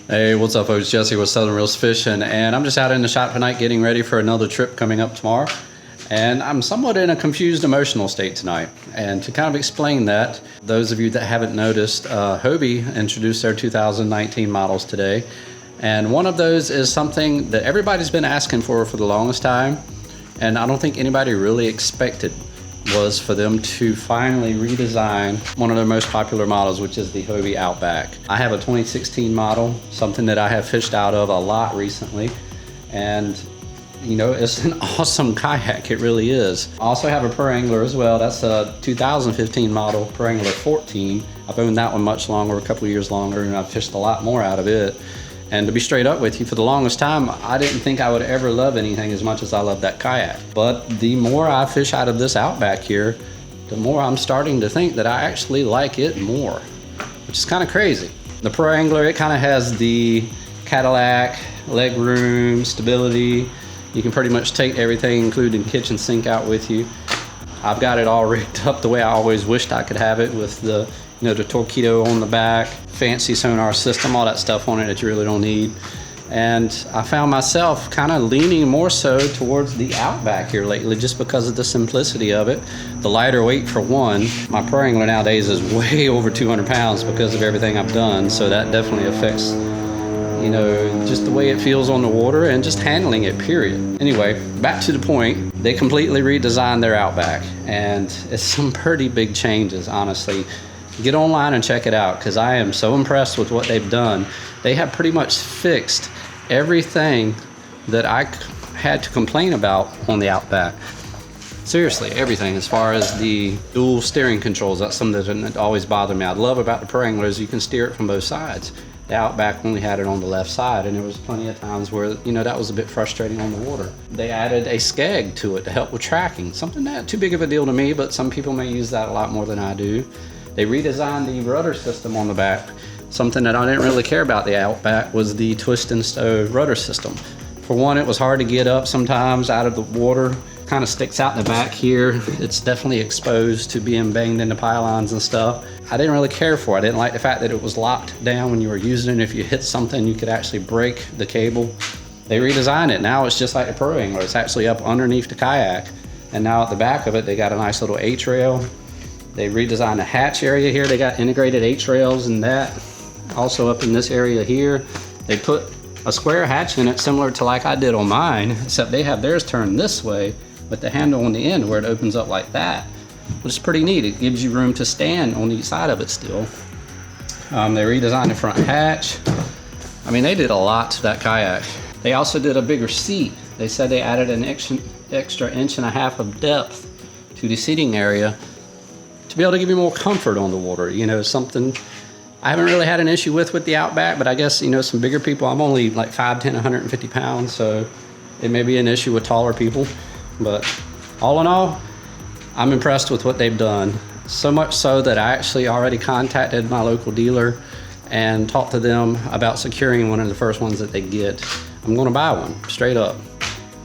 Hey, what's up, folks? Jesse with Southern Reels Fishing, and I'm just out in the shop tonight getting ready for another trip coming up tomorrow. And I'm somewhat in a confused emotional state tonight. And to kind of explain that, those of you that haven't noticed, Hobie introduced their 2019 models today. And one of those is something that everybody's been asking for the longest time. And I don't think anybody really expected was for them to finally redesign one of their most popular models, which is the Hobie Outback. I have a 2016 model, something that I have fished out of a lot recently. And you know, it's an awesome kayak, it really is. I also have a Pro Angler as well. That's a 2015 model, Pro Angler 14. I've owned that one much longer, a couple of years longer, and I've fished a lot more out of it. And to be straight up with you, for the longest time, I didn't think I would ever love anything as much as I love that kayak. But the more I fish out of this Outback here, the more I'm starting to think that I actually like it more, which is kind of crazy. The Pro Angler, it kind of has the Cadillac, leg room, stability. You can pretty much take everything, including kitchen sink, out with you. I've got it all rigged up the way I always wished I could have it, with the, you know, the Torpedo on the back, fancy sonar system, all that stuff on it that you really don't need. And I found myself kind of leaning more so towards the Outback here lately, just because of the simplicity of it. The lighter weight, for one. My Pro Angler nowadays is way over 200 pounds because of everything I've done, so that definitely affects, you know, just the way it feels on the water and just handling it, period. Anyway, back to the point. They completely redesigned their Outback, and it's some pretty big changes, honestly. Get online and check it out, because I am so impressed with what they've done. They have pretty much fixed everything that I had to complain about on the Outback. Seriously, everything. As far as the dual steering controls, that's something that always bothered me. I love about the Pro Angler is you can steer it from both sides. The Outback only had it on the left side, and there was plenty of times where, you know, that was a bit frustrating on the water. They added a skeg to it to help with tracking, something not too big of a deal to me, but some people may use that a lot more than I do. They redesigned the rudder system on the back. Something that I didn't really care about the Outback was the twist and stow rudder system. For one, it was hard to get up sometimes out of the water. Kind of sticks out in the back here. It's definitely exposed to being banged into pylons and stuff. I didn't really care for it. I didn't like the fact that it was locked down when you were using it. If you hit something, you could actually break the cable. They redesigned it. Now it's just like the Pro Angler. It's actually up underneath the kayak. And now at the back of it, they got a nice little H-rail. They redesigned the hatch area here. They got integrated H-rails and that. Also up in this area here, they put a square hatch in it, similar to like I did on mine, except they have theirs turned this way with the handle on the end where it opens up like that, which is pretty neat. It gives you room to stand on each side of it still. They redesigned the front hatch. I mean, they did a lot to that kayak. They also did a bigger seat. They said they added an extra 1.5 inches of depth to the seating area to be able to give you more comfort on the water. You know, something I haven't really had an issue with the Outback, but I guess, you know, some bigger people, I'm only like 5'10", 150 pounds, so it may be an issue with taller people. But all in all, I'm impressed with what they've done. So much so that I actually already contacted my local dealer and talked to them about securing one of the first ones that they get. I'm going to buy one, straight up.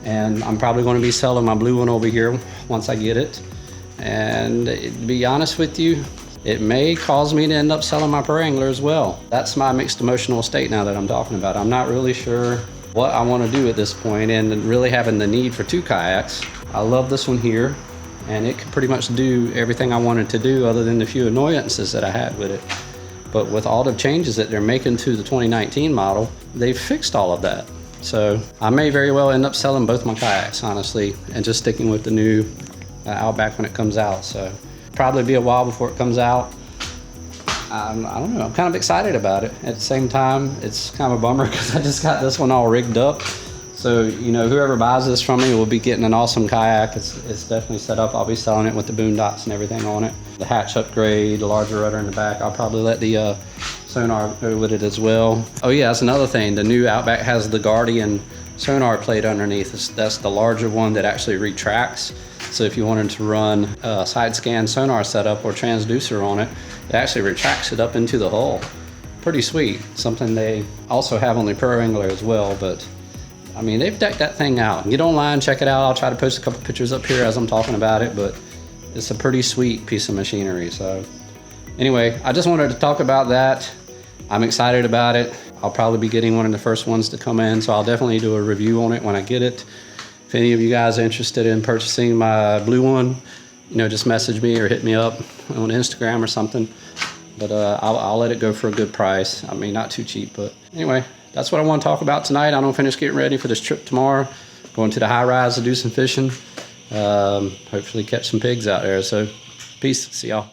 And I'm probably going to be selling my blue one over here once I get it. And to be honest with you, it may cause me to end up selling my Pro Angler as well. That's my mixed emotional state now that I'm talking about. I'm not really sure what I want to do at this point, and really having the need for two kayaks. I love this one here, and it can pretty much do everything I wanted to do other than the few annoyances that I had with it. But with all the changes that they're making to the 2019 model, they've fixed all of that. So I may very well end up selling both my kayaks, honestly, and just sticking with the new Outback when it comes out. So probably be a while before it comes out. I don't know, I'm kind of excited about it. At the same time, it's kind of a bummer because I just got this one all rigged up. So, you know, whoever buys this from me will be getting an awesome kayak. It's definitely set up. I'll be selling it with the boondocks and everything on it. The hatch upgrade, the larger rudder in the back. I'll probably let the sonar go with it as well. Oh yeah, that's another thing. The new Outback has the Guardian sonar plate underneath. That's the larger one that actually retracts. So if you wanted to run a side scan sonar setup or transducer on it, it actually retracts it up into the hull. Pretty sweet. Something they also have on the Pro Angler as well, but I mean, they've decked that thing out. Get online, check it out. I'll try to post a couple pictures up here as I'm talking about it, but it's a pretty sweet piece of machinery. So anyway, I just wanted to talk about that. I'm excited about it. I'll probably be getting one of the first ones to come in, so I'll definitely do a review on it when I get it. If any of you guys are interested in purchasing my blue one, just message me or hit me up on Instagram or something. But I'll let it go for a good price. I mean, not too cheap, but anyway, that's what I want to talk about tonight. I'm gonna finish getting ready for this trip tomorrow. Going to the high rise to do some fishing. Hopefully catch some pigs out there. So peace, see y'all.